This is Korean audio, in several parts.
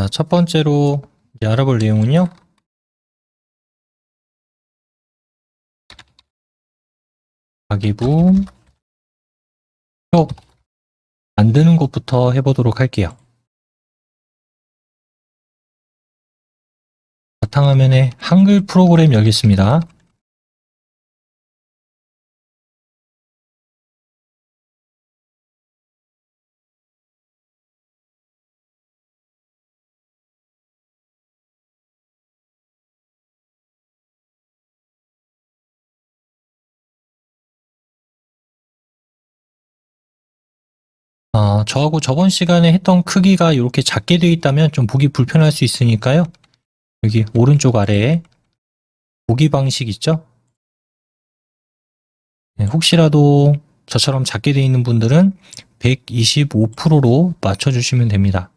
자, 첫 번째로 이제 알아볼 내용은요. 가계부 표 만드는 것부터 해보도록 할게요. 바탕화면에 한글 프로그램 열겠습니다. 저하고 저번 시간에 했던 크기가 이렇게 작게 되어 있다면 좀 보기 불편할 수 있으니까요. 여기 오른쪽 아래에 보기 방식 있죠? 네, 혹시라도 저처럼 작게 되어 있는 분들은 125%로 맞춰주시면 됩니다.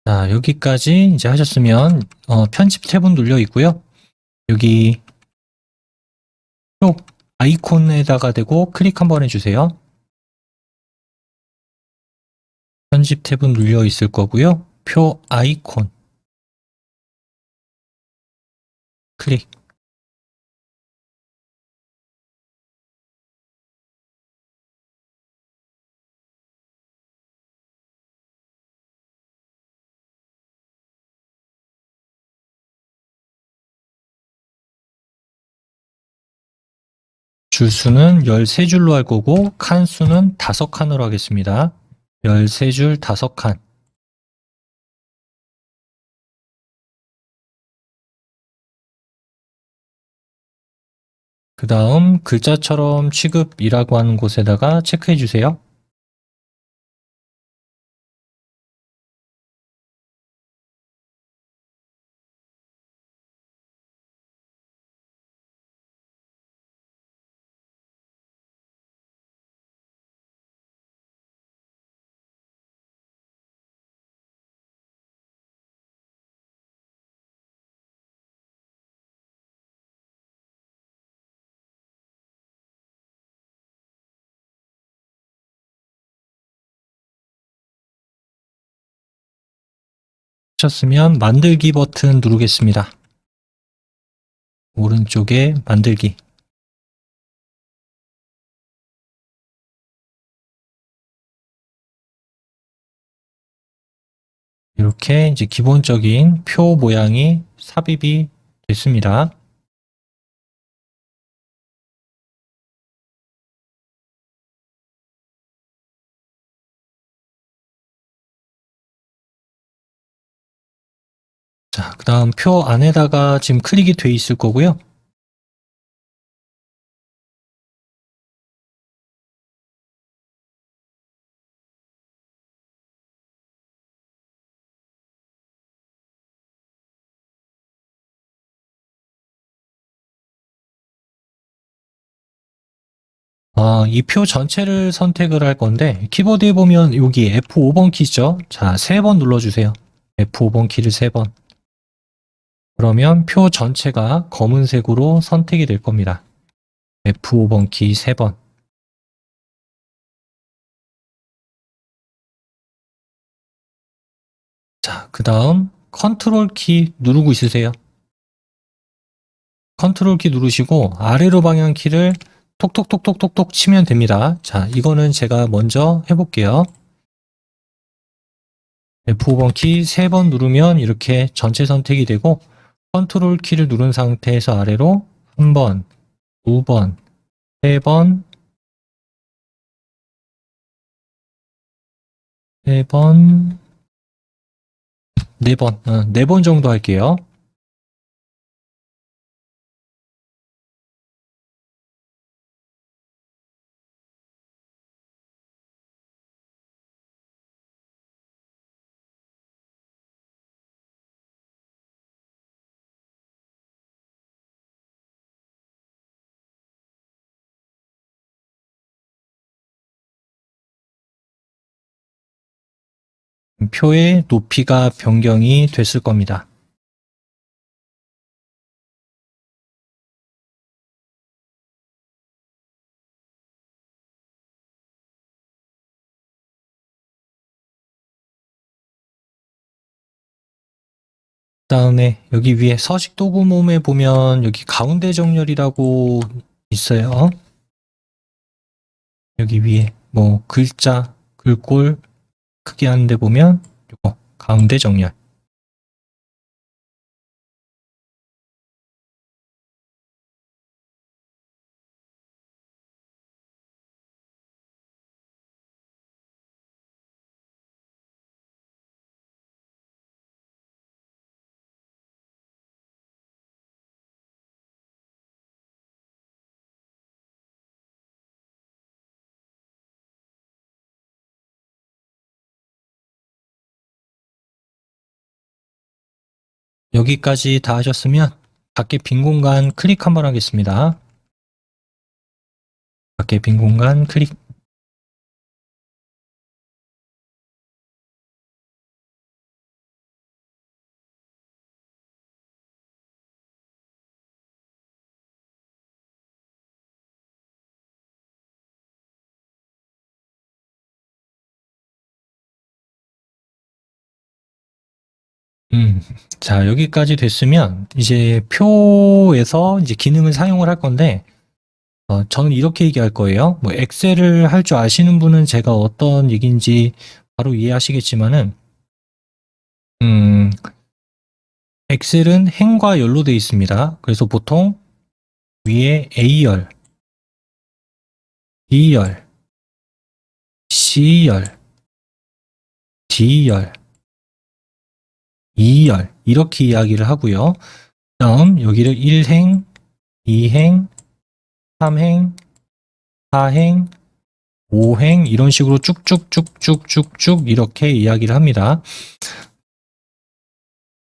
자, 여기까지 이제 하셨으면 편집 탭은 눌려 있고요. 여기 표 아이콘에다가 대고 클릭 한번 해주세요. 편집 탭은 눌려 있을 거고요. 표 아이콘 클릭. 줄수는 13줄로 할 거고 칸수는 5칸으로 하겠습니다. 13줄 5칸. 그 다음 글자처럼 취급이라고 하는 곳에다가 체크해 주세요. 하셨으면 만들기 버튼 누르겠습니다. 오른쪽에 만들기. 이렇게 이제 기본적인 표 모양이 삽입이 됐습니다. 자, 그 다음 표 안에다가 지금 클릭이 돼 있을 거고요. 이 표 전체를 선택을 할 건데 키보드에 보면 여기 F5번 키죠. 자, 3번 눌러주세요. F5번 키를 3번. 그러면 표 전체가 검은색으로 선택이 될 겁니다. F5번 키 3번. 자, 그 다음 컨트롤 키 누르고 있으세요. 컨트롤 키 누르시고 아래로 방향 키를 톡톡톡톡톡톡 치면 됩니다. 자, 이거는 제가 먼저 해볼게요. F5번 키 3번 누르면 이렇게 전체 선택이 되고 컨트롤 키를 누른 상태에서 아래로 1번, 2번, 3번, 3번, 4번, 4번 정도 할게요. 표의 높이가 변경이 됐을 겁니다. 그다음에 여기 위에 서식 도구몸에 보면 여기 가운데 정렬이라고 있어요. 여기 위에 뭐 글자, 글꼴 크게 하는데 보면 요거 가운데 정렬. 여기까지 다 하셨으면 밖에 빈 공간 클릭 한번 하겠습니다. 밖에 빈 공간 클릭. 자, 여기까지 됐으면 이제 표에서 이제 기능을 사용을 할 건데, 저는 이렇게 얘기할 거예요. 뭐 엑셀을 할 줄 아시는 분은 제가 어떤 얘기인지 바로 이해하시겠지만은, 엑셀은 행과 열로 되어 있습니다. 그래서 보통 위에 A열, B열, C열, D열, E열 이렇게 이야기를 하고요. 다음 여기를 1행, 2행, 3행, 4행, 5행 이런 식으로 쭉쭉쭉쭉쭉쭉 이렇게 이야기를 합니다.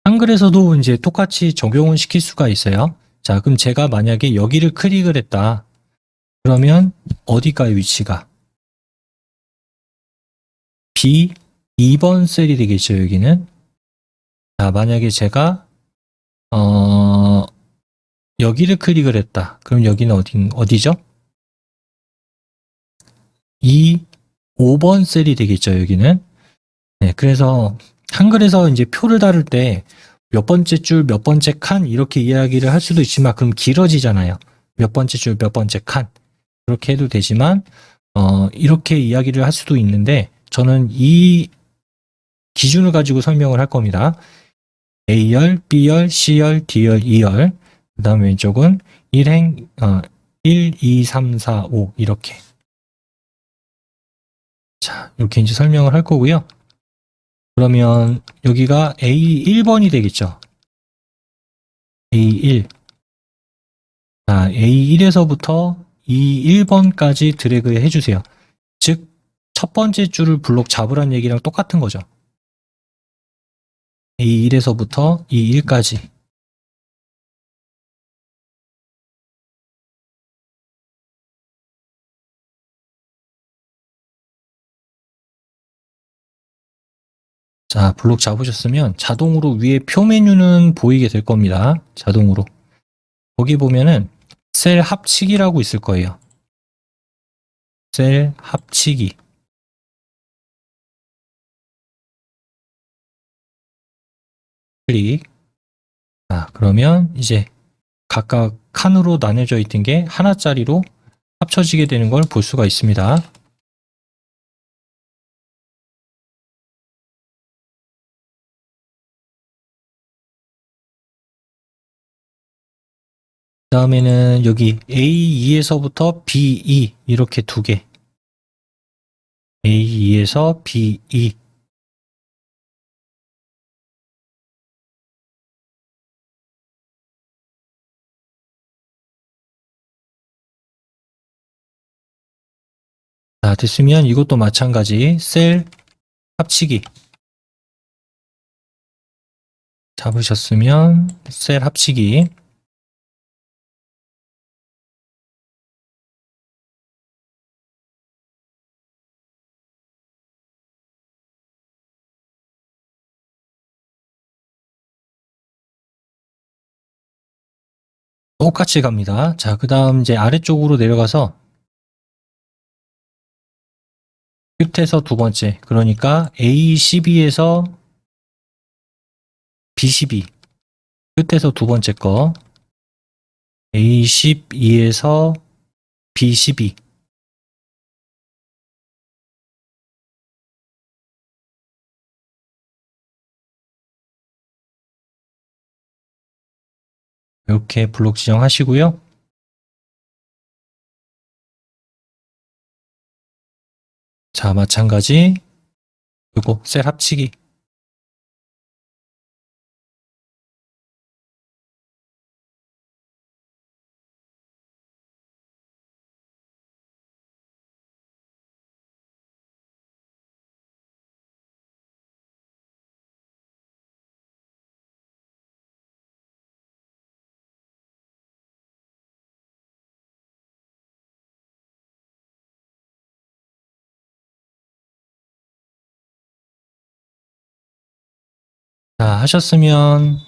한글에서도 이제 똑같이 적용을 시킬 수가 있어요. 자, 그럼 제가 만약에 여기를 클릭을 했다. 그러면 어디가요, 위치가? B 2번 셀이 되겠죠, 여기는. 자, 만약에 제가 여기를 클릭을 했다. 그럼 여기는 어디죠? 5번 셀이 되겠죠, 여기는. 네, 그래서 한글에서 이제 표를 다룰 때 몇 번째 줄, 몇 번째 칸 이렇게 이야기를 할 수도 있지만 그럼 길어지잖아요. 몇 번째 줄, 몇 번째 칸 그렇게 해도 되지만 이렇게 이야기를 할 수도 있는데 저는 이 기준을 가지고 설명을 할 겁니다. A열, B열, C열, D열, E열 그 다음 왼쪽은 1행 1, 2, 3, 4, 5 이렇게 자 이렇게 이제 설명을 할 거고요. 그러면 여기가 A1번이 되겠죠. A1. 자, A1에서부터 E1번까지 드래그 해주세요. 즉, 첫 번째 줄을 블록 잡으란 얘기랑 똑같은 거죠. A1에서부터 E1까지. 자, 블록 잡으셨으면 자동으로 위에 표 메뉴는 보이게 될 겁니다. 자동으로. 거기 보면은 셀 합치기라고 있을 거예요. 셀 합치기. 클릭. 자, 그러면 이제 각각 칸으로 나뉘어져 있던 게 하나짜리로 합쳐지게 되는 걸 볼 수가 있습니다. 다음에는 여기 A2에서부터 B2 이렇게 두 개. A2에서 B2. 자, 됐으면 이것도 마찬가지 셀 합치기. 잡으셨으면 셀 합치기. 똑같이 갑니다. 자, 그 다음 이제 아래쪽으로 내려가서 끝에서 두 번째, 그러니까 A12에서 B12, 끝에서 두 번째 거, A12에서 B12. 이렇게 블록 지정하시고요. 자, 마찬가지 요거 셀 합치기. 자, 하셨으면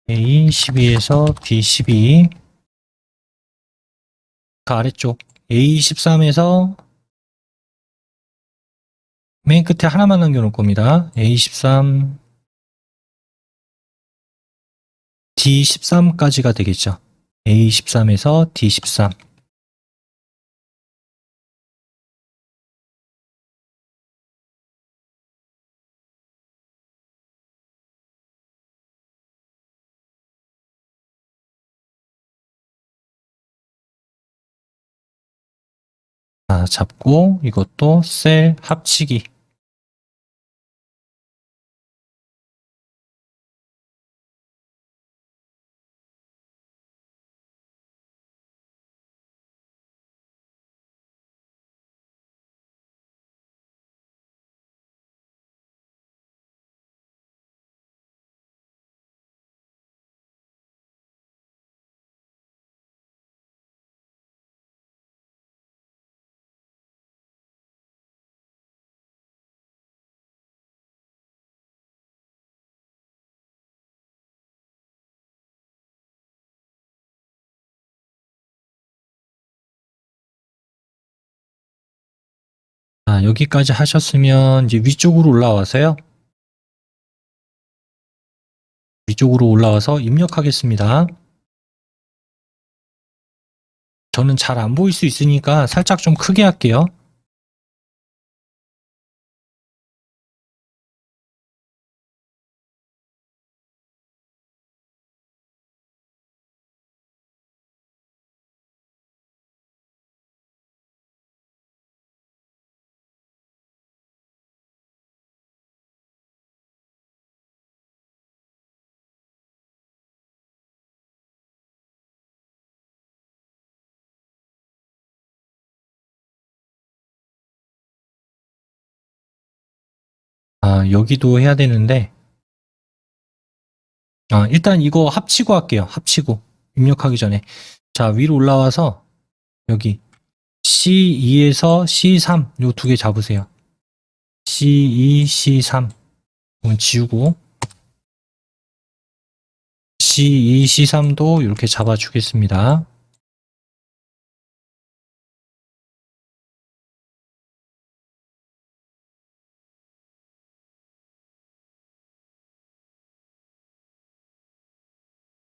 A12에서 B12, 그 아래쪽 A13에서 맨 끝에 하나만 남겨놓을 겁니다. A13, D13까지가 되겠죠. A13에서 D13. 자, 잡고 이것도 셀 합치기. 자, 여기까지 하셨으면 이제 위쪽으로 올라와서요. 위쪽으로 올라와서 입력하겠습니다. 저는 잘 안 보일 수 있으니까 살짝 좀 크게 할게요. 아, 여기도 해야 되는데, 일단 이거 합치고 할게요. 합치고. 입력하기 전에. 자, 위로 올라와서 여기 C2에서 C3 요 두 개 잡으세요. C2, C3. 이건 지우고 C2, C3도 이렇게 잡아주겠습니다.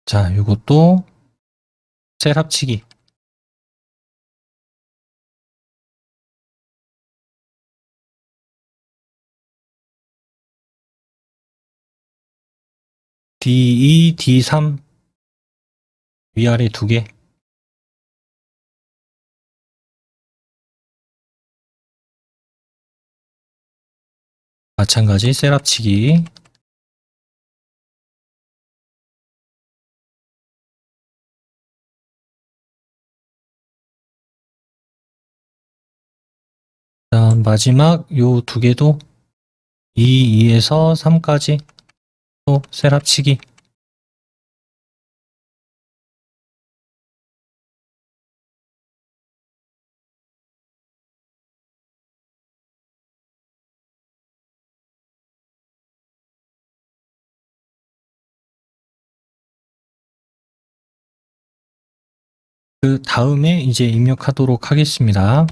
자, 이것도 셀 합치기. D2, D3 위아래 두 개. 마찬가지 셀 합치기. 다음 마지막 요 두 개도 2, 2에서 3까지 또 셀 합치기. 그 다음에 이제 입력하도록 하겠습니다.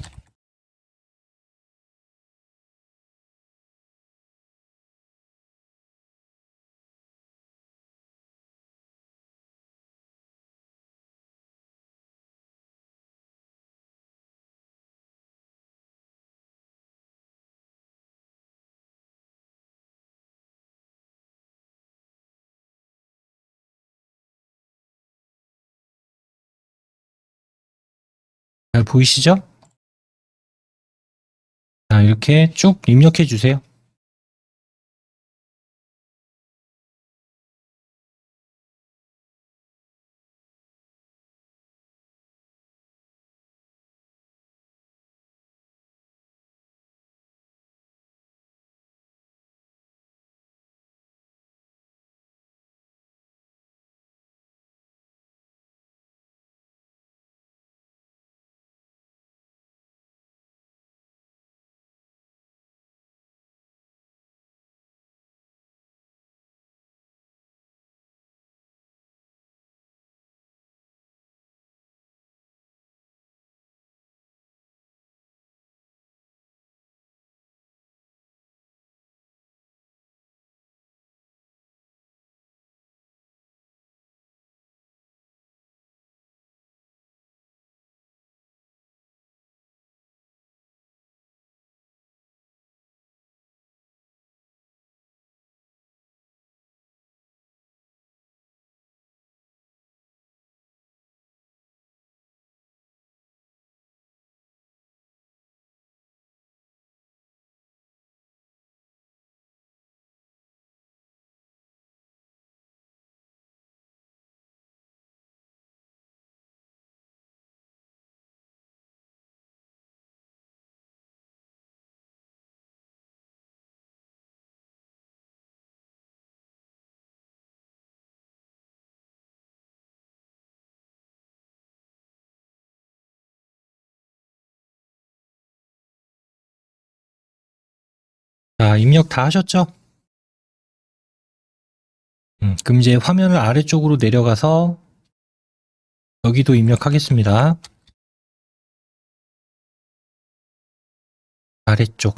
잘 보이시죠? 자, 이렇게 쭉 입력해 주세요. 자, 입력 다 하셨죠? 그럼 이제 화면을 아래쪽으로 내려가서 여기도 입력하겠습니다. 아래쪽.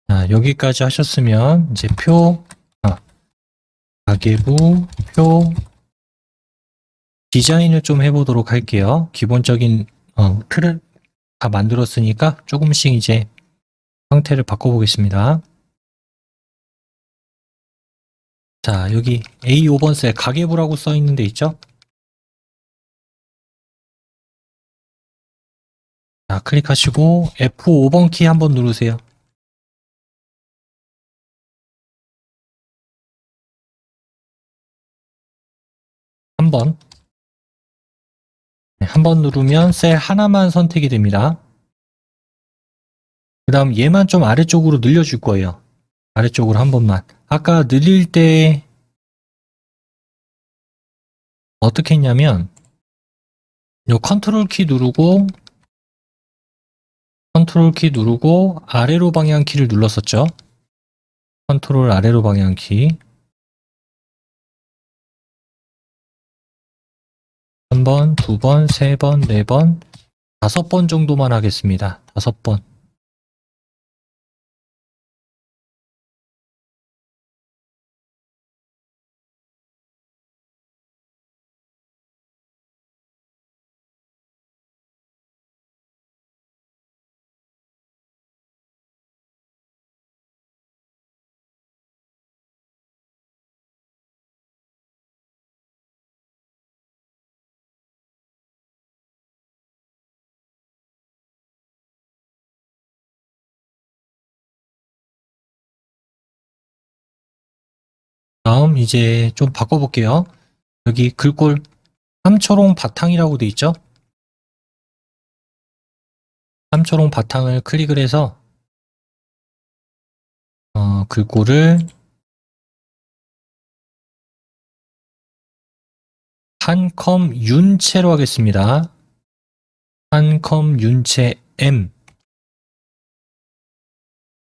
자, 여기까지 하셨으면 이제 가계부 표 디자인을 좀 해보도록 할게요. 기본적인 틀을 다 만들었으니까 조금씩 이제 형태를 바꿔보겠습니다. 자, 여기 A5번 셀 가계부라고 써 있는 데 있죠? 자, 클릭하시고 F5번 키 한번 누르세요. 한번 한 번 누르면 셀 하나만 선택이 됩니다. 그 다음 얘만 좀 아래쪽으로 늘려줄 거예요. 아래쪽으로 한 번만. 아까 늘릴 때 어떻게 했냐면 요 컨트롤 키 누르고 아래로 방향 키를 눌렀었죠. 컨트롤 아래로 방향 키. 한 번, 두 번, 세 번, 네 번, 5번 정도만 하겠습니다. 5번. 다음 이제 좀 바꿔볼게요. 여기 글꼴 삼초롱 바탕이라고 돼 있죠? 삼초롱 바탕을 클릭을 해서 글꼴을 한컴 윤채로 하겠습니다. 한컴 윤채 M,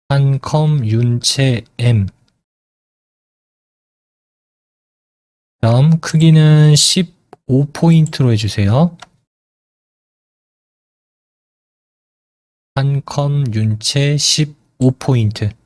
한컴 윤채 M. 다음 크기는 15포인트로 해주세요. 한컴 윤채 15포인트.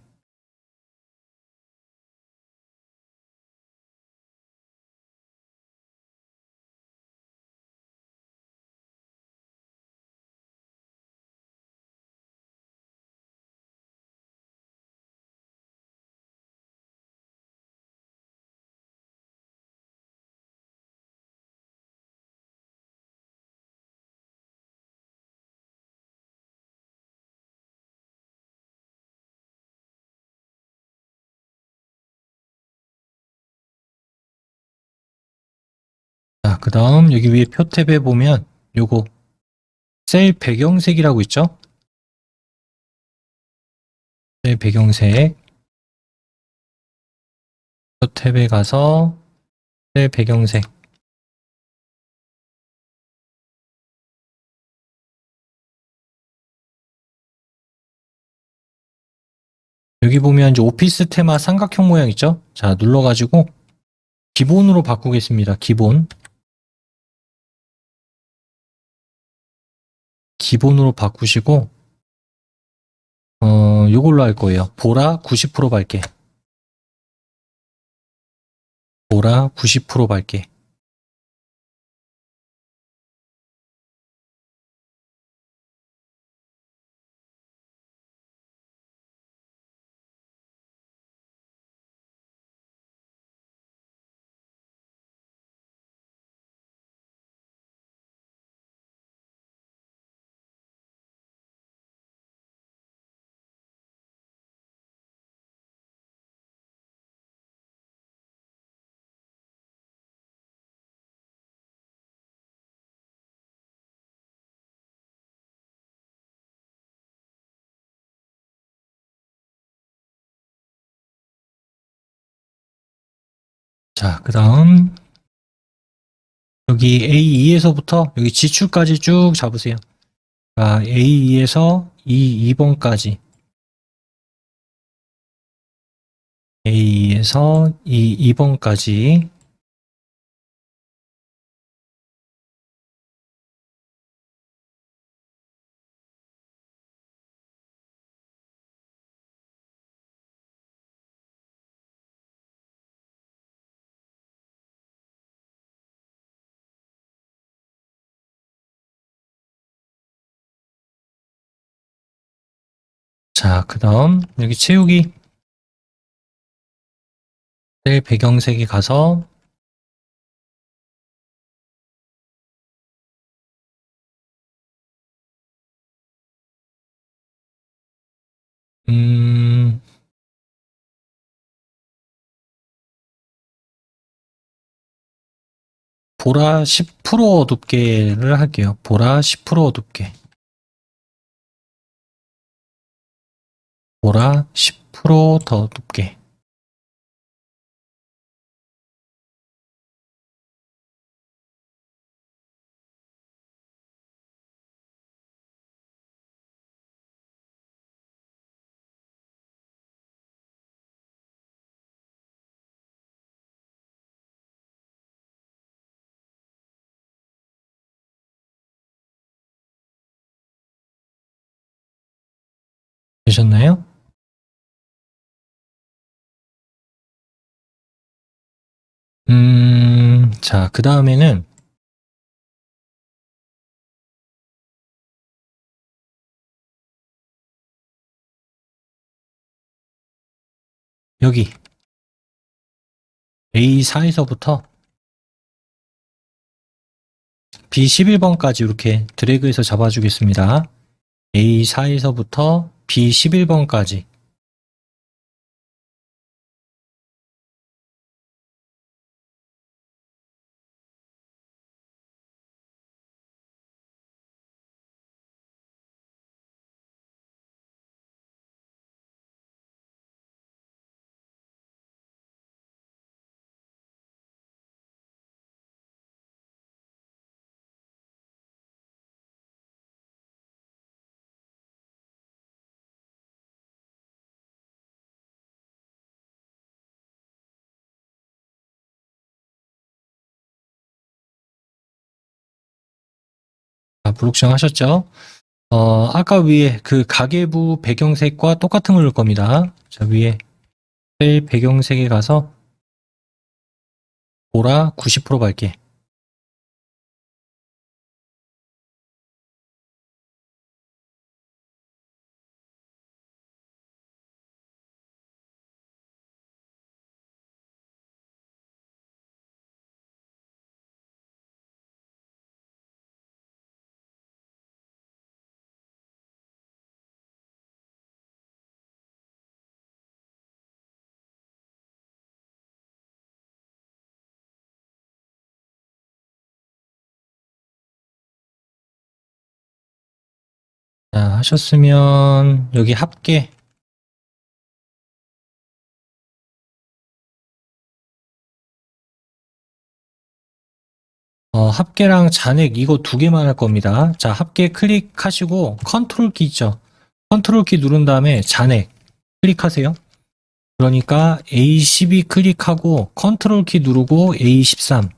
자, 그 다음 여기 위에 표 탭에 보면 요거 셀 배경색이라고 있죠? 셀 배경색. 표 탭에 가서 셀 배경색. 여기 보면 이제 오피스 테마 삼각형 모양 있죠? 자, 눌러가지고 기본으로 바꾸겠습니다. 기본. 기본으로 바꾸시고, 요걸로 할 거예요. 보라 90% 밝게. 보라 90% 밝게. 자, 그 다음 여기 A2에서부터 여기 지출까지 쭉 잡으세요. 자, A2에서 E2번까지. A2에서 E2번까지. 자, 그 다음 여기 채우기 셀 배경색에 가서 음, 보라 10% 어둡게를 할게요. 보라 10% 어둡게. 보라 10%더 어둡게. 되셨나요? 자, 그 다음에는 여기 A4에서부터 B11번까지 이렇게 드래그해서 잡아주겠습니다. A4에서부터 B11번까지. 블록 지정하셨죠? 아까 위에 그 가계부 배경색과 똑같은 걸 넣을 겁니다. 자, 위에 셀 배경색에 가서 보라 90% 밝게. 자, 하셨으면 여기 합계 합계랑 잔액 이거 두 개만 할 겁니다. 자, 합계 클릭하시고 컨트롤 키 있죠? 컨트롤 키 누른 다음에 잔액 클릭하세요. 그러니까 A12 클릭하고 컨트롤 키 누르고 A13.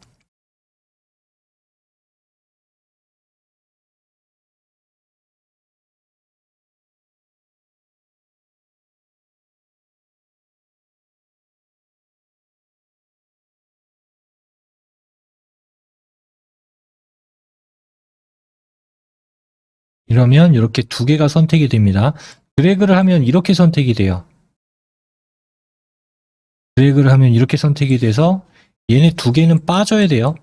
이러면 이렇게 두 개가 선택이 됩니다. 드래그를 하면 이렇게 선택이 돼요. 드래그를 하면 이렇게 선택이 돼서 얘네 두 개는 빠져야 돼요.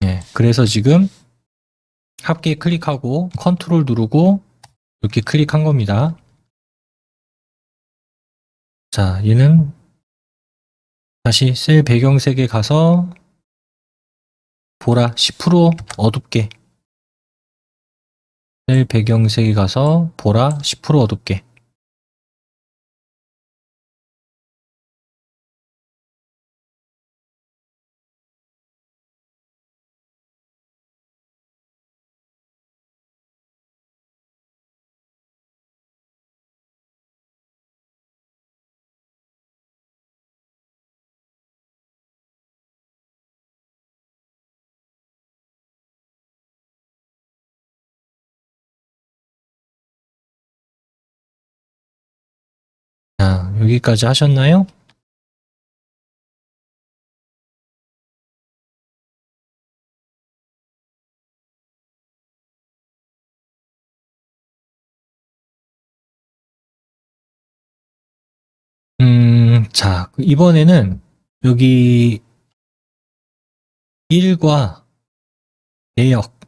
예, 그래서 지금 합계 클릭하고 컨트롤 누르고 이렇게 클릭한 겁니다. 자, 얘는 다시 셀 배경색에 가서 보라 10% 어둡게. 셀 배경색에 가서 보라 10% 어둡게. 자, 여기까지 하셨나요? 자, 이번에는 여기 1과 내역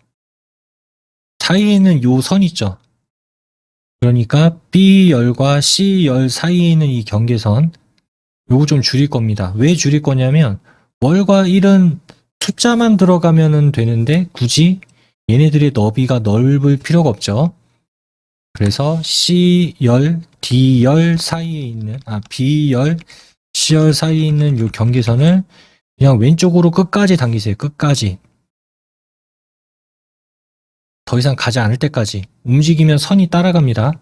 사이에 있는 요 선 있죠? 그러니까 B열과 C열 사이에 있는 이 경계선 요거 좀 줄일 겁니다. 왜 줄일 거냐면 월과 1은 숫자만 들어가면은 되는데 굳이 얘네들의 너비가 넓을 필요가 없죠. 그래서 C열, D열 사이에 있는 B열, C열 사이에 있는 요 경계선을 그냥 왼쪽으로 끝까지 당기세요. 끝까지. 더 이상 가지 않을 때까지. 움직이면 선이 따라갑니다.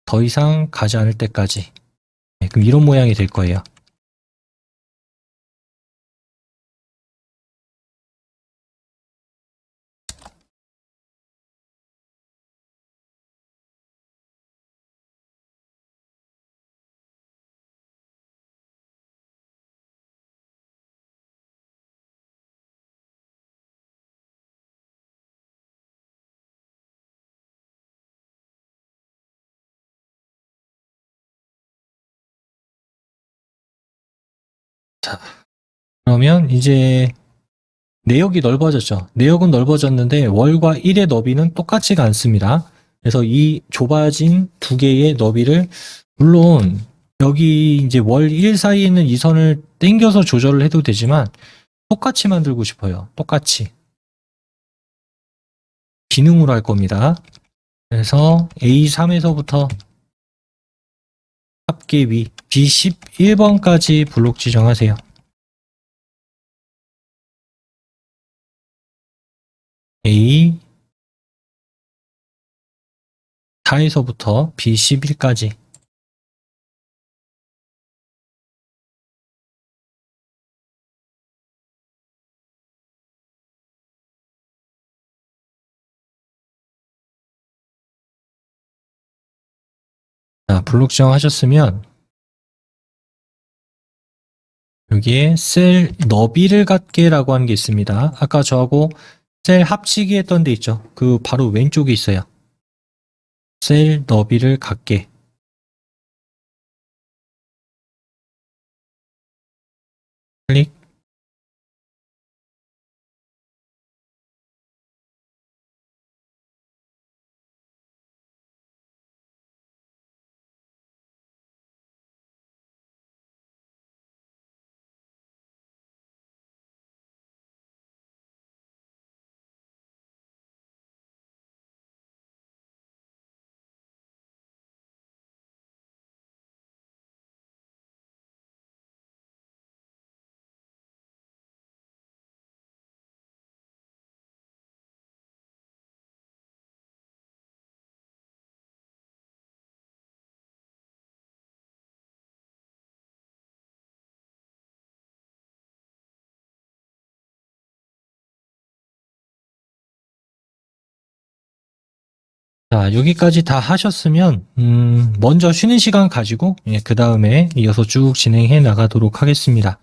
더 이상 가지 않을 때까지. 네, 그럼 이런 모양이 될 거예요. 자, 그러면 이제 내역이 넓어졌죠. 내역은 넓어졌는데 월과 1의 너비는 똑같지가 않습니다. 그래서 이 좁아진 두 개의 너비를 물론 여기 이제 월 1 사이에 있는 이 선을 당겨서 조절을 해도 되지만 똑같이 만들고 싶어요. 똑같이. 기능으로 할 겁니다. 그래서 A3에서부터 합계 위 B11번까지 블록 지정하세요. A4에서부터 B11까지 자, 블록 지정하셨으면 여기에 셀 너비를 갖게라고 하는 게 있습니다. 아까 저하고 셀 합치기 했던 데 있죠. 그 바로 왼쪽에 있어요. 셀 너비를 갖게. 클릭. 자, 여기까지 다 하셨으면 먼저 쉬는 시간 가지고 그 다음에 이어서 쭉 진행해 나가도록 하겠습니다.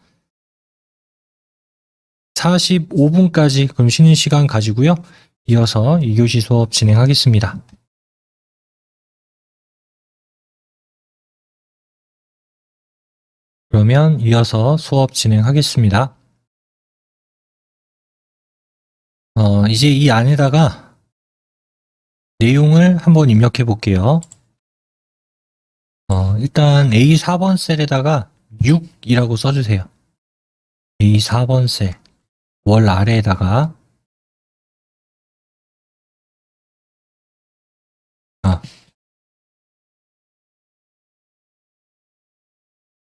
45분까지 그럼 쉬는 시간 가지고요. 이어서 2교시 수업 진행하겠습니다. 그러면 이어서 수업 진행하겠습니다. 이제 이 안에다가 내용을 한번 입력해 볼게요. 일단 A4번 셀에다가 6이라고 써주세요. A4번 셀. 월 아래에다가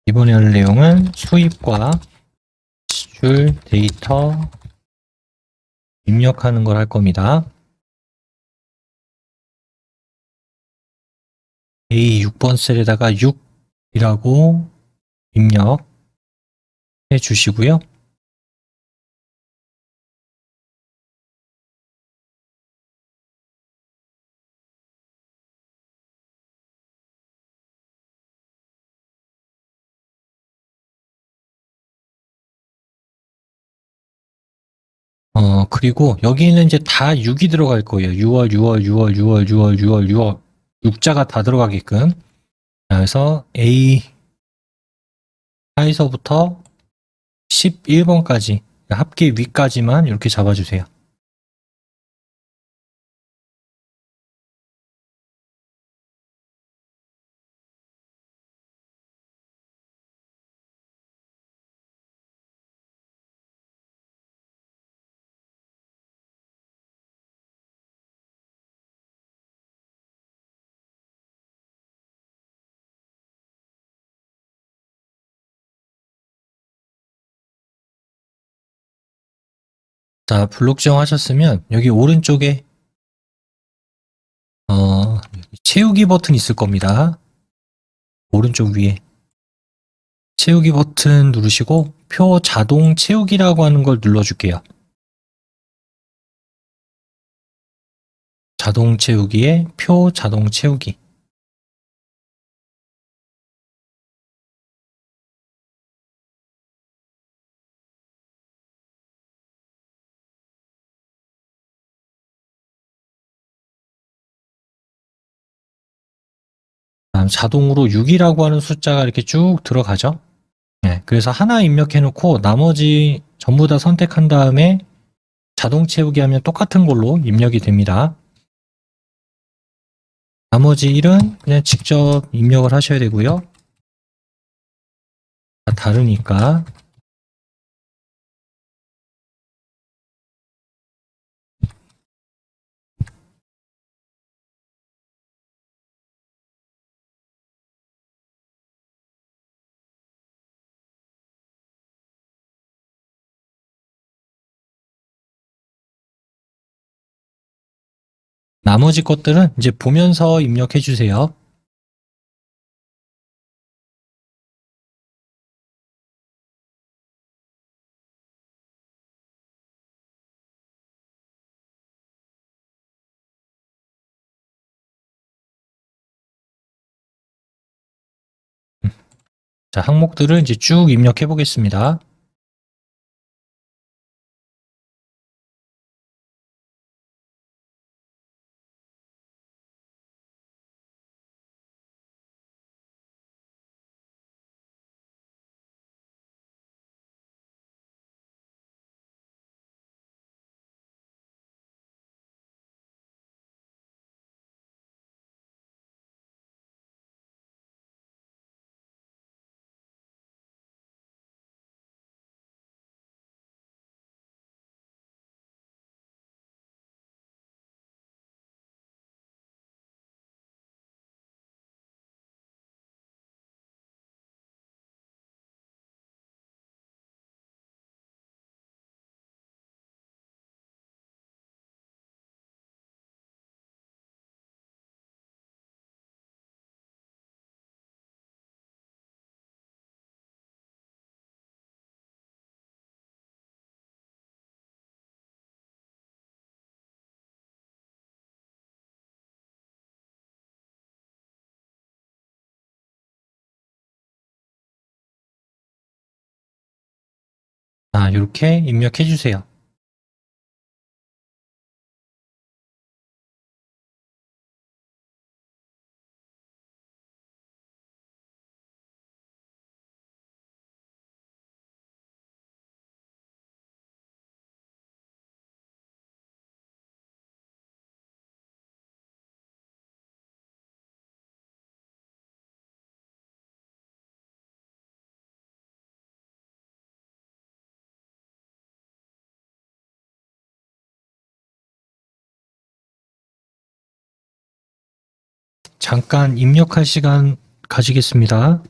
이번에 할 내용은 수입과 지출 데이터 입력하는 걸 할 겁니다. A6번 셀에다가 6이라고 입력해 주시고요. 그리고 여기는 이제 다 6이 들어갈 거예요. 6월, 6월, 6월, 6월, 6월, 6월, 6월. 6자가 다 들어가게끔. 그래서 A4에서부터 11번까지 합계 위까지만 이렇게 잡아주세요. 자, 블록 지정하셨으면 여기 오른쪽에 채우기 버튼 있을 겁니다. 오른쪽 위에 채우기 버튼 누르시고 표 자동 채우기라고 하는 걸 눌러줄게요. 자동 채우기에 표 자동 채우기. 다음 자동으로 6이라고 하는 숫자가 이렇게 쭉 들어가죠. 네, 그래서 하나 입력해 놓고 나머지 전부 다 선택한 다음에 자동 채우기 하면 똑같은 걸로 입력이 됩니다. 나머지 1은 그냥 직접 입력을 하셔야 되고요. 다 다르니까. 나머지 것들은 이제 보면서 입력해 주세요. 자, 항목들을 이제 쭉 입력해 보겠습니다. 자, 이렇게 입력해 주세요. 잠깐 입력할 시간 가지겠습니다.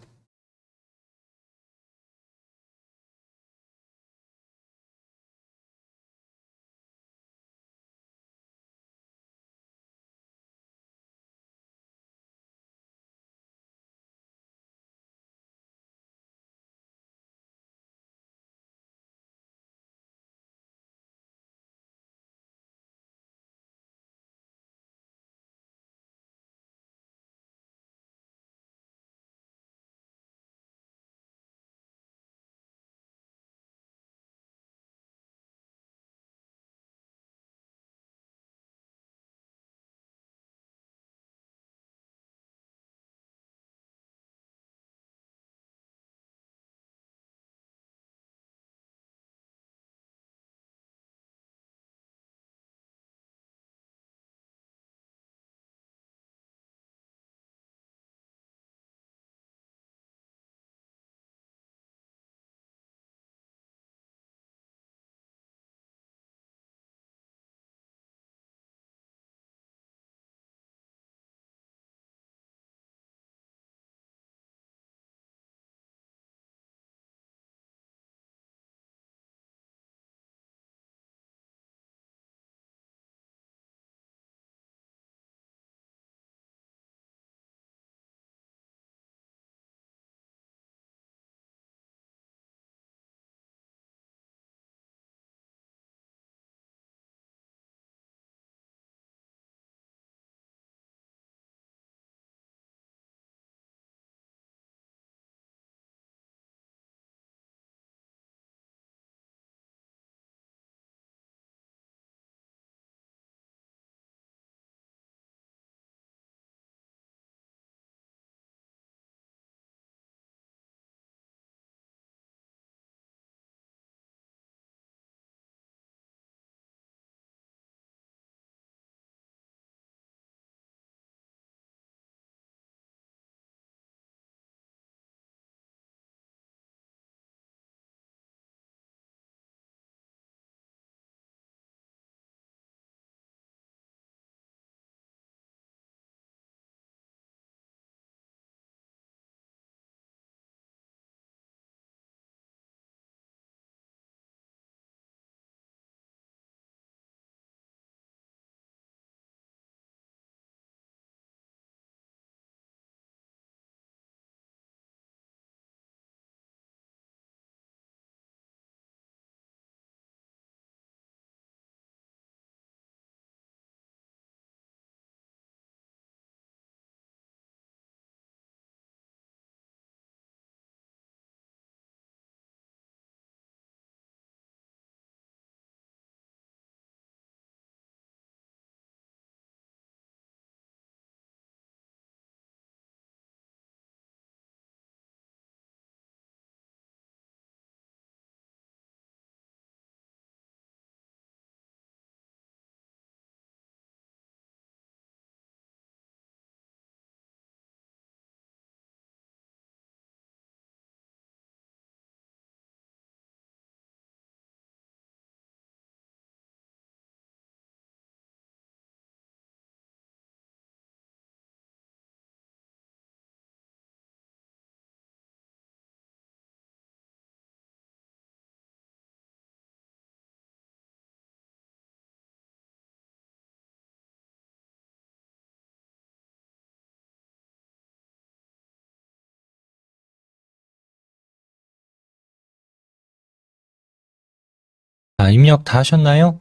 자, 입력 다 하셨나요?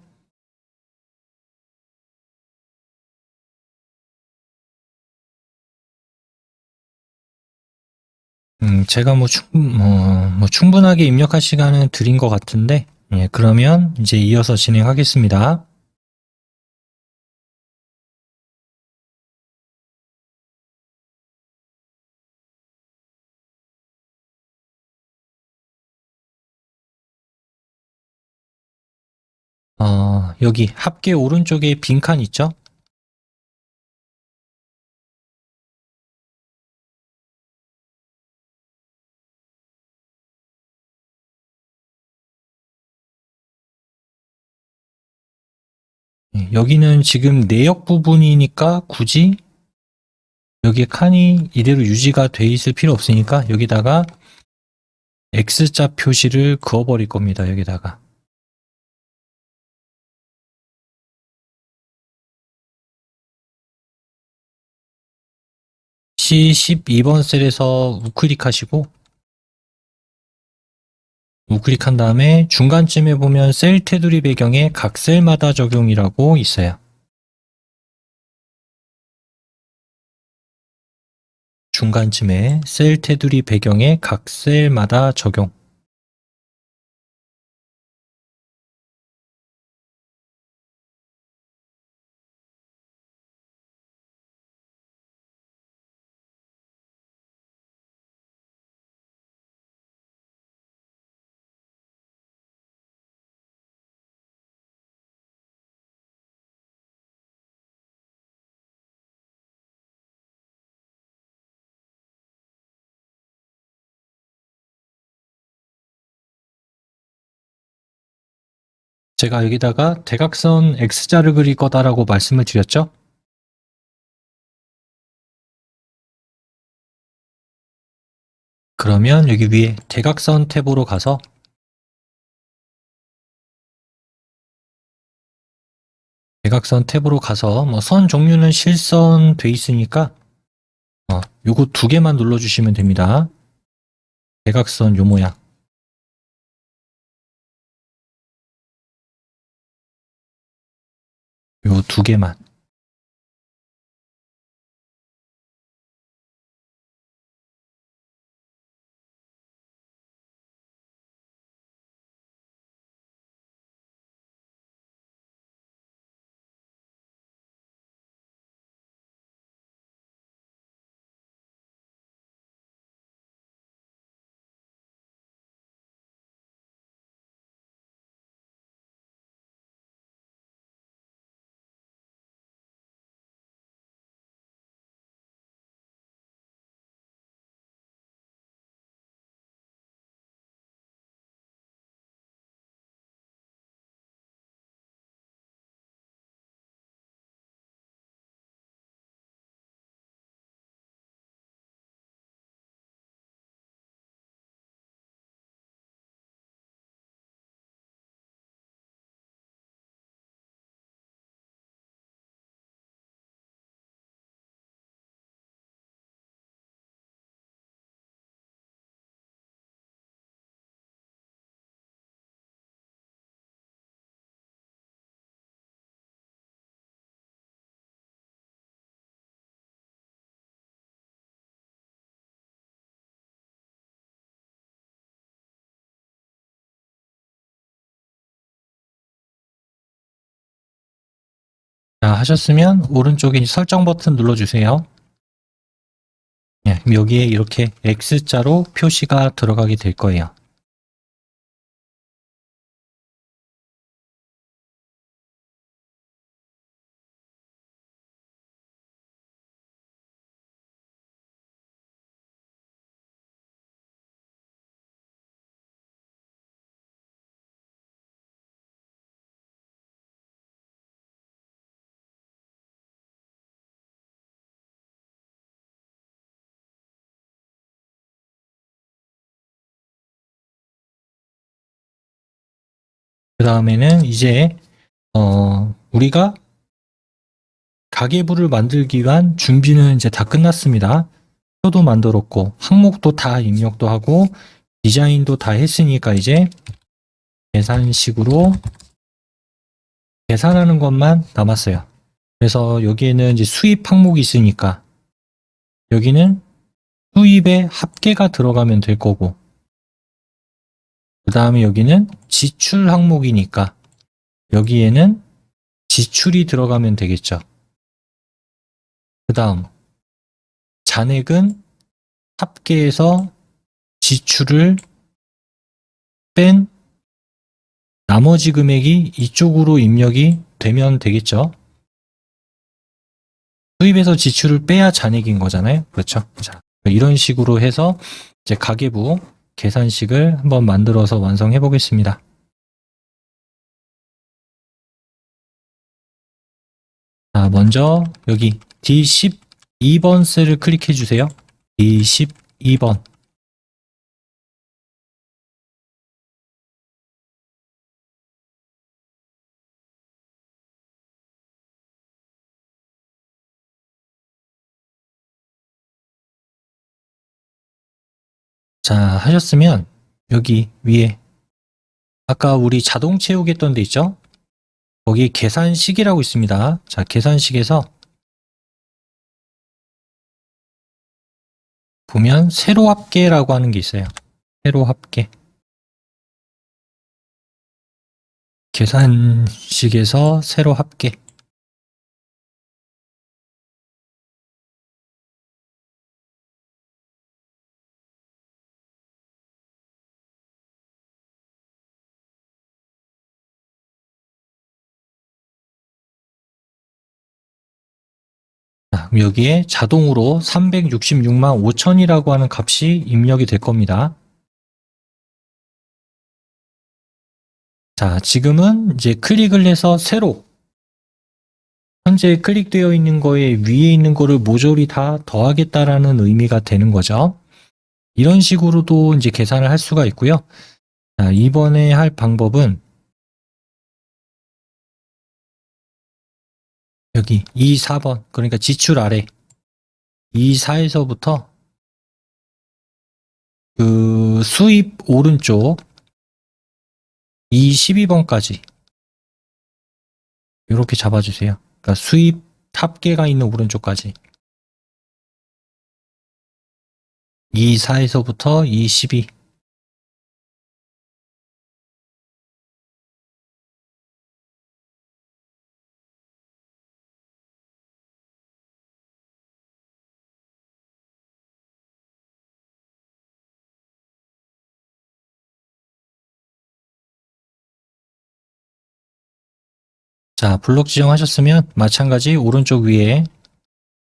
제가 충분하게 입력할 시간은 드린 것 같은데, 예, 그러면 이제 이어서 진행하겠습니다. 여기 합계 오른쪽에 빈칸 있죠? 예, 여기는 지금 내역 부분이니까 굳이 여기에 칸이 이대로 유지가 돼 있을 필요 없으니까 여기다가 X자 표시를 그어버릴 겁니다. 여기다가. C12번 셀에서 우클릭하시고 우클릭한 다음에 중간쯤에 보면 셀 테두리 배경에 각 셀마다 적용이라고 있어요. 중간쯤에 셀 테두리 배경에 각 셀마다 적용. 제가 여기다가 대각선 X자를 그릴 거다라고 말씀을 드렸죠? 그러면 여기 위에 대각선 탭으로 가서 선 종류는 실선 돼 있으니까 요거 두 개만 눌러주시면 됩니다. 대각선 요 모양. 요 두 개만. 자, 하셨으면 오른쪽에 설정 버튼 눌러주세요. 예, 그럼 여기에 이렇게 X자로 표시가 들어가게 될 거예요. 그 다음에는 이제 우리가 가계부를 만들기 위한 준비는 이제 다 끝났습니다. 표도 만들었고 항목도 다 입력도 하고 디자인도 다 했으니까 이제 계산식으로 계산하는 것만 남았어요. 그래서 여기에는 이제 수입 항목이 있으니까 여기는 수입의 합계가 들어가면 될 거고, 그 다음에 여기는 지출 항목이니까 여기에는 지출이 들어가면 되겠죠. 그 다음 잔액은 합계에서 지출을 뺀 나머지 금액이 이쪽으로 입력이 되면 되겠죠. 수입에서 지출을 빼야 잔액인 거잖아요. 그렇죠? 자, 이런 식으로 해서 이제 가계부 계산식을 한번 만들어서 완성해 보겠습니다. 자, 먼저 여기 D12번 셀을 클릭해 주세요. D12번. 자, 하셨으면 여기 위에 아까 우리 자동 채우겠던 데 있죠? 거기 계산식이라고 있습니다. 자, 계산식에서 보면 세로 합계라고 하는 게 있어요. 세로 합계. 계산식에서 세로 합계. 자, 그럼 여기에 자동으로 366만 5천이라고 하는 값이 입력이 될 겁니다. 자, 지금은 이제 클릭을 해서 세로, 현재 클릭되어 있는 거에 위에 있는 거를 모조리 다 더하겠다라는 의미가 되는 거죠. 이런 식으로도 이제 계산을 할 수가 있고요. 자, 이번에 할 방법은 여기 2, 4번, 그러니까 지출 아래 2, 4에서부터 그 수입 오른쪽 2, 12번까지 이렇게 잡아주세요. 그러니까 수입 합계가 있는 오른쪽까지 2, 4에서부터 2, 12. 자, 블록 지정하셨으면 마찬가지 오른쪽 위에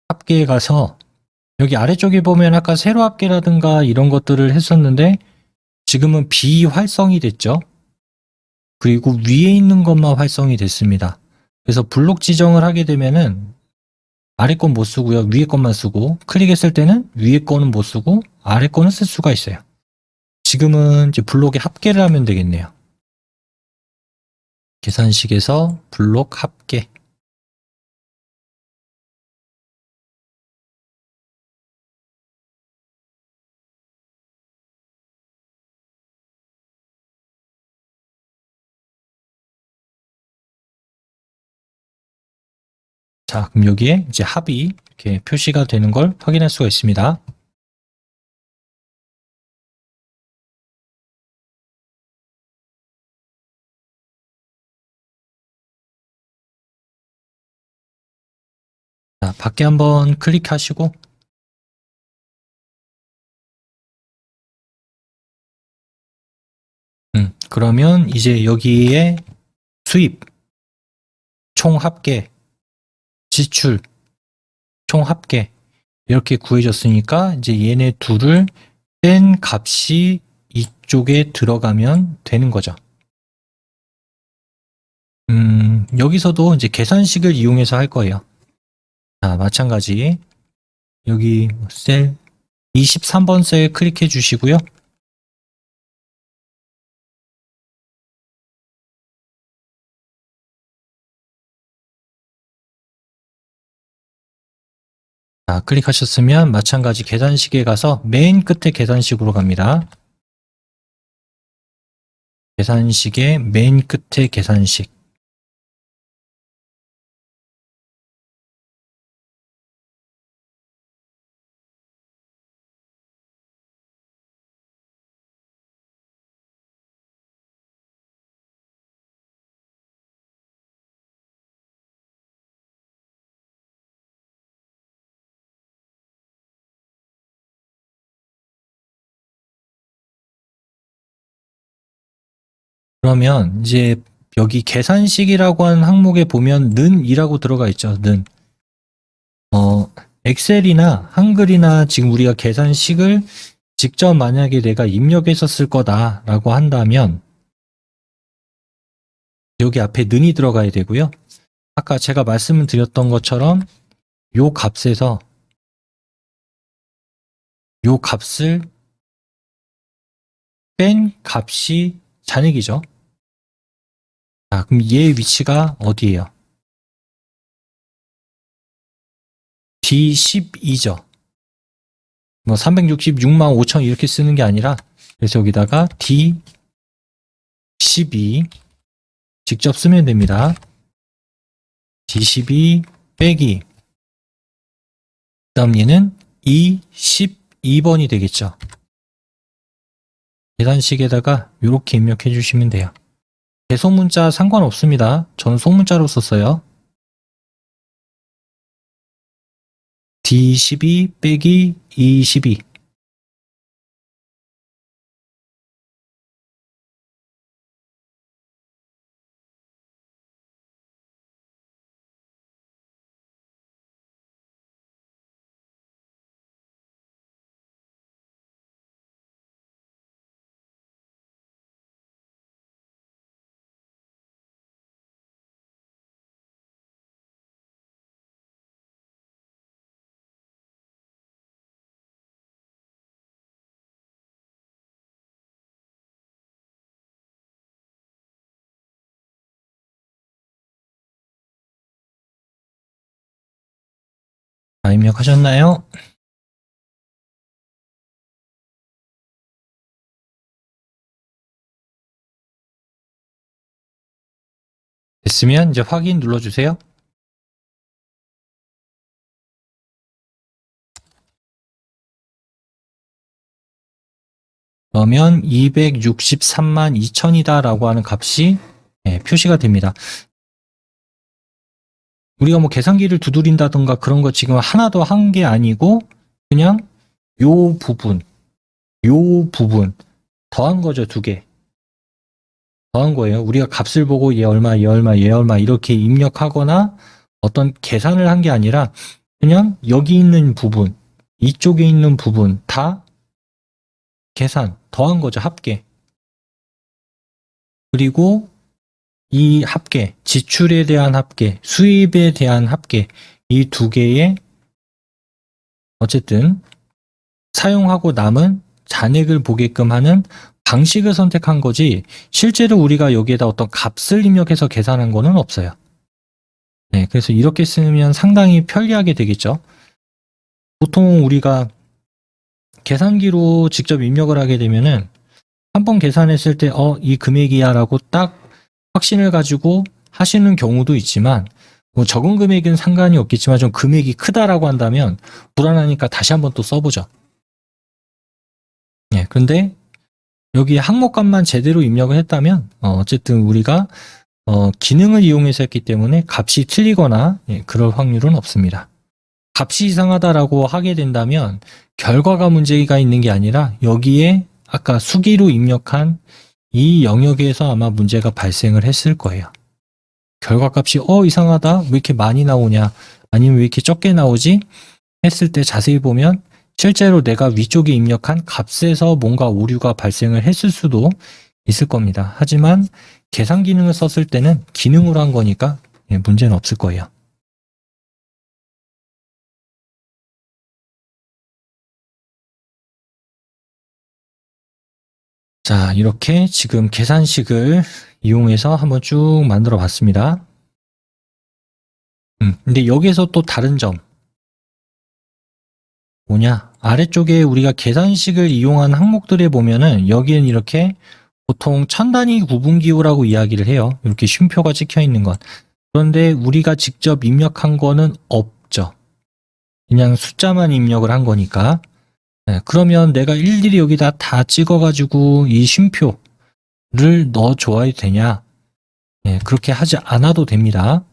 합계에 가서 여기 아래쪽에 보면 아까 세로 합계라든가 이런 것들을 했었는데 지금은 비활성이 됐죠. 그리고 위에 있는 것만 활성이 됐습니다. 그래서 블록 지정을 하게 되면은 아래 건 못 쓰고요. 위에 것만 쓰고 클릭했을 때는 위에 거는 못 쓰고 아래 거는 쓸 수가 있어요. 지금은 이제 블록에 합계를 하면 되겠네요. 계산식에서 블록 합계. 자, 그럼 여기에 이제 합이 이렇게 표시가 되는 걸 확인할 수가 있습니다. 자, 밖에 한번 클릭하시고 그러면 이제 여기에 수입, 총 합계, 지출, 총 합계 이렇게 구해졌으니까 이제 얘네 둘을 뺀 값이 이쪽에 들어가면 되는 거죠. 여기서도 이제 계산식을 이용해서 할 거예요. 자, 마찬가지 여기 셀 23번 셀 클릭해 주시고요. 자, 클릭하셨으면 마찬가지 계산식에 가서 맨 끝에 계산식으로 갑니다. 계산식의 맨 끝에 계산식. 그러면 이제 여기 계산식이라고 하는 항목에 보면 는이라고 들어가 있죠. 는. 엑셀이나 한글이나 지금 우리가 계산식을 직접 만약에 내가 입력해서 쓸 거다라고 한다면 여기 앞에 는이 들어가야 되고요. 아까 제가 말씀을 드렸던 것처럼 요 값에서 요 값을 뺀 값이 잔액이죠. 자, 그럼 얘의 위치가 어디예요? D12죠. 뭐 366만 5천 이렇게 쓰는 게 아니라 그래서 여기다가 D12 직접 쓰면 됩니다. D12 빼기 그다음 얘는 E12번이 되겠죠. 계산식에다가 이렇게 입력해 주시면 돼요. 대소문자 상관없습니다. 저는 소문자로 썼어요. D12 빼기 E12 다 입력하셨나요? 됐으면 이제 확인 눌러주세요. 그러면 263만 2천이다 라고 하는 값이 표시가 됩니다. 우리가 뭐 계산기를 두드린다던가 그런 거 지금 하나도 한 게 아니고 그냥 요 부분 더한 거죠. 2개 더한 거예요. 우리가 값을 보고 얘 얼마 얘 얼마 얘 얼마 이렇게 입력하거나 어떤 계산을 한 게 아니라 그냥 여기 있는 부분 이쪽에 있는 부분 다 계산 더한 거죠. 합계. 그리고 이 합계, 지출에 대한 합계, 수입에 대한 합계, 이 2개의 어쨌든 사용하고 남은 잔액을 보게끔 하는 방식을 선택한 거지 실제로 우리가 여기에다 어떤 값을 입력해서 계산한 거는 없어요. 네, 그래서 이렇게 쓰면 상당히 편리하게 되겠죠. 보통 우리가 계산기로 직접 입력을 하게 되면은 한번 계산했을 때 이 금액이야 라고 딱 확신을 가지고 하시는 경우도 있지만 뭐 적은 금액은 상관이 없겠지만 좀 금액이 크다라고 한다면 불안하니까 다시 한번 또 써보죠. 예, 그런데 여기 항목값만 제대로 입력을 했다면 어쨌든 우리가 기능을 이용해서 했기 때문에 값이 틀리거나 그럴 확률은 없습니다. 값이 이상하다라고 하게 된다면 결과가 문제가 있는 게 아니라 여기에 아까 수기로 입력한 이 영역에서 아마 문제가 발생을 했을 거예요. 결과값이 이상하다? 왜 이렇게 많이 나오냐? 아니면 왜 이렇게 적게 나오지? 했을 때 자세히 보면 실제로 내가 위쪽에 입력한 값에서 뭔가 오류가 발생을 했을 수도 있을 겁니다. 하지만 계산 기능을 썼을 때는 기능으로 한 거니까 문제는 없을 거예요. 자, 이렇게 지금 계산식을 이용해서 한번 쭉 만들어 봤습니다. 근데 여기에서 또 다른 점 뭐냐? 아래쪽에 우리가 계산식을 이용한 항목들에 보면은 여기엔 이렇게 보통 1000단위 구분기호라고 이야기를 해요. 이렇게 쉼표가 찍혀 있는 건. 그런데 우리가 직접 입력한 거는 없죠. 그냥 숫자만 입력을 한 거니까. 네, 그러면 내가 일일이 여기다 다 찍어가지고 이 쉼표를 넣어줘야 되냐? 네, 그렇게 하지 않아도 됩니다.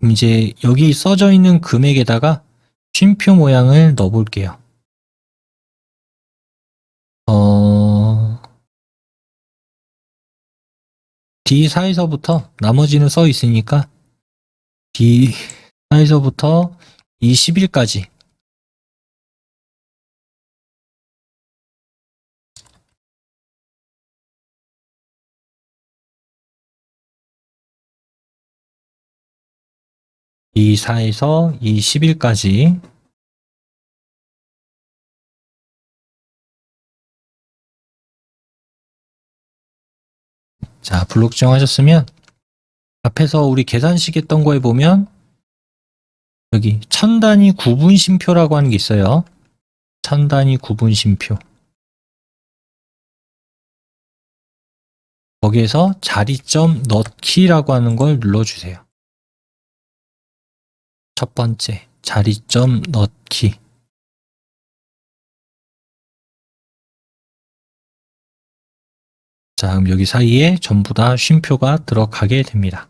이제 여기 써져 있는 금액에다가 쉼표 모양을 넣어 볼게요. D4에서부터 나머지는 써 있으니까 D4에서부터 이 10일까지 D4에서 이 10일까지 자, 블록 정하셨으면 앞에서 우리 계산식 했던 거에 보면 여기 1000단위 구분 쉼표라고 하는 게 있어요. 1000단위 구분 쉼표. 거기에서 자리점 넣기라고 하는 걸 눌러주세요. 첫 번째, 자리점 넣기. 자, 그럼 여기 사이에 전부 다 쉼표가 들어가게 됩니다.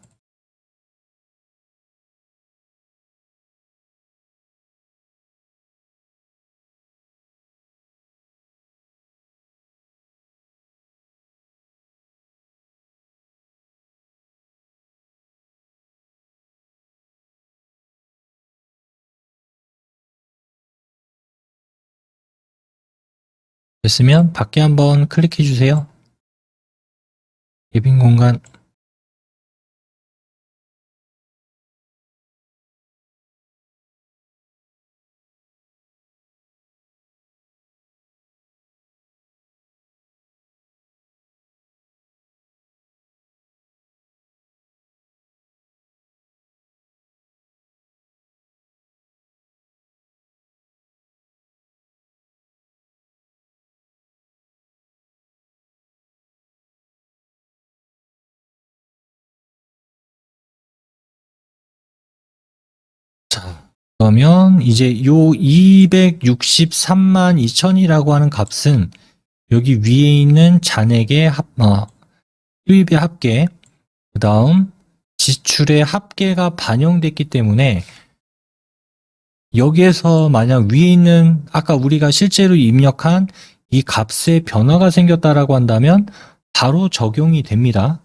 됐으면 밖에 한번 클릭해 주세요. 예빈 공간. 자, 그러면 이제 요 263만 2천이라고 하는 값은 여기 위에 있는 잔액의 수입의 합계, 그 다음 지출의 합계가 반영됐기 때문에 여기에서 만약 위에 있는 아까 우리가 실제로 입력한 이 값에 변화가 생겼다라고 한다면 바로 적용이 됩니다.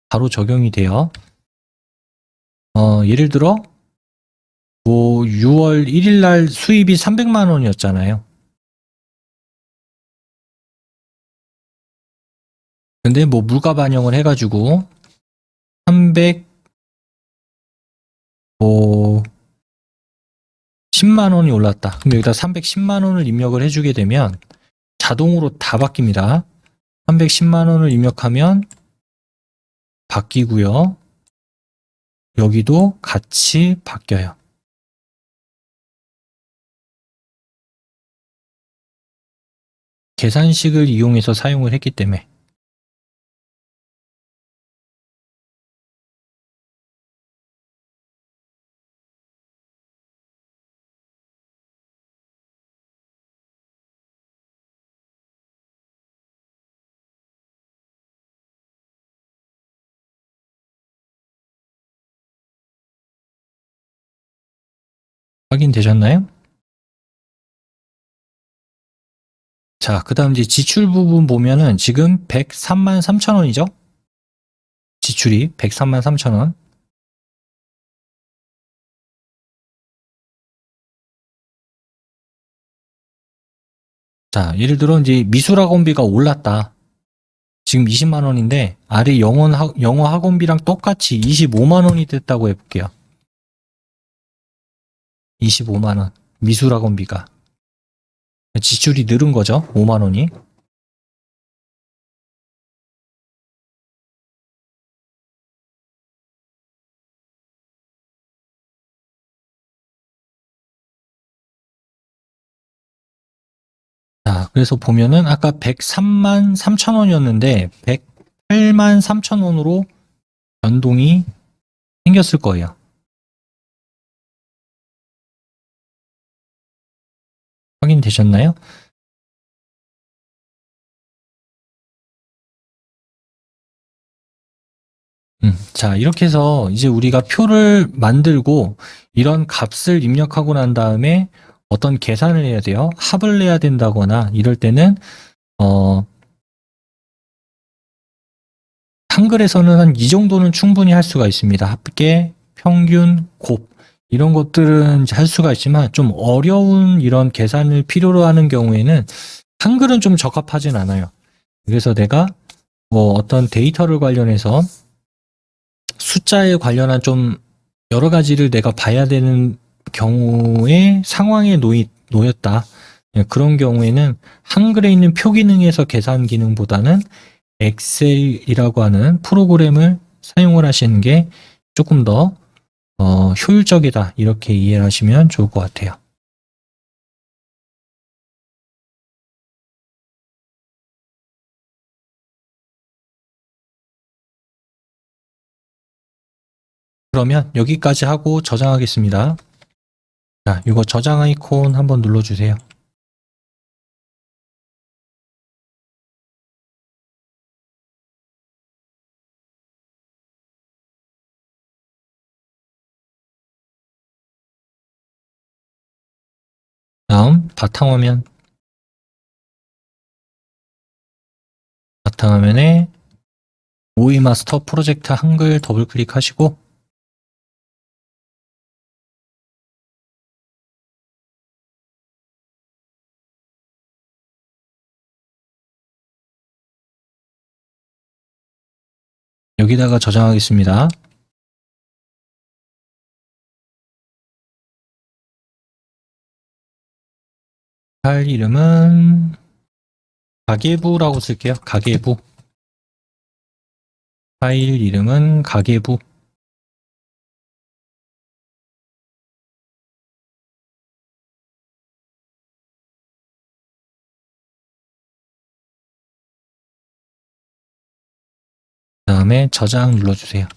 바로 적용이 돼요. 예를 들어 뭐 6월 1일 날 수입이 300만 원이었잖아요. 근데 뭐 물가 반영을 해가지고 300 뭐 10만 원이 올랐다. 그럼 여기다 310만 원을 입력을 해주게 되면 자동으로 다 바뀝니다. 310만 원을 입력하면 바뀌고요. 여기도 같이 바뀌어요. 계산식을 이용해서 사용을 했기 때문에. 확인되셨나요? 자, 그 다음 이제 지출 부분 보면은 지금 103만 3천 원이죠? 지출이 103만 3천 원. 자, 예를 들어 이제 미술학원비가 올랐다. 지금 20만 원인데 아래 영어 학원비랑 똑같이 25만 원이 됐다고 해볼게요. 25만 원. 미술학원비가. 지출이 늘은 거죠. 5만 원이. 자, 그래서 보면은 아까 103만 3천 원이었는데 108만 3천 원으로 변동이 생겼을 거예요. 확인되셨나요? 자, 이렇게 해서 이제 우리가 표를 만들고 이런 값을 입력하고 난 다음에 어떤 계산을 해야 돼요. 합을 내야 된다거나 이럴 때는 한글에서는 한 이 정도는 충분히 할 수가 있습니다. 합계, 평균, 곱 이런 것들은 이제 할 수가 있지만 좀 어려운 이런 계산을 필요로 하는 경우에는 한글은 좀 적합하진 않아요. 그래서 내가 뭐 어떤 데이터를 관련해서 숫자에 관련한 좀 여러 가지를 내가 봐야 되는 경우에 상황에 놓였다. 예, 그런 경우에는 한글에 있는 표 기능에서 계산 기능보다는 엑셀이라고 하는 프로그램을 사용을 하시는 게 조금 더 효율적이다. 이렇게 이해를 하시면 좋을 것 같아요. 그러면 여기까지 하고 저장하겠습니다. 자, 이거 저장 아이콘 한번 눌러주세요. 다음 바탕화면에 오이 마스터 프로젝트 한글 더블 클릭하시고 여기다가 저장하겠습니다. 파일 이름은 가계부라고 쓸게요. 가계부. 파일 이름은 가계부. 그 다음에 저장 눌러주세요.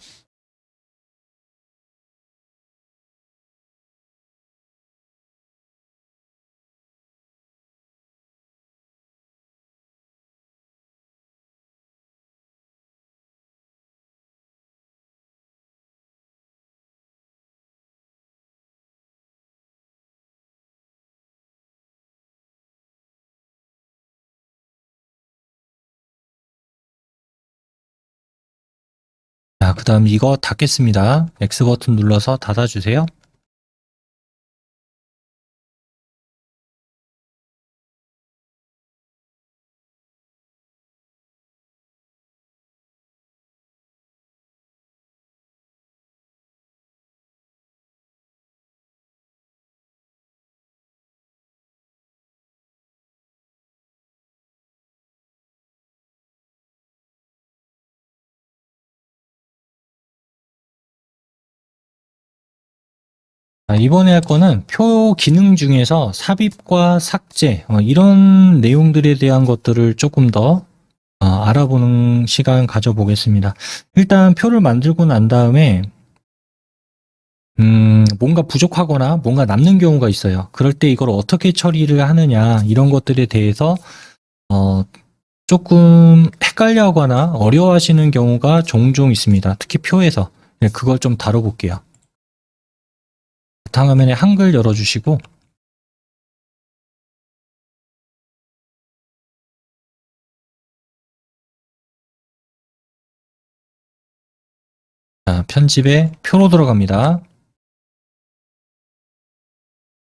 자, 그 다음 이거 닫겠습니다. X 버튼 눌러서 닫아주세요. 자, 이번에 할 거는 표 기능 중에서 삽입과 삭제 이런 내용들에 대한 것들을 조금 더 알아보는 시간 가져보겠습니다. 일단 표를 만들고 난 다음에 뭔가 부족하거나 뭔가 남는 경우가 있어요. 그럴 때 이걸 어떻게 처리를 하느냐 이런 것들에 대해서 어, 조금 헷갈려하거나 어려워하시는 경우가 종종 있습니다. 특히 표에서. 네, 그걸 좀 다뤄볼게요. 바탕화면에 한글 열어주시고 자, 편집에 표로 들어갑니다.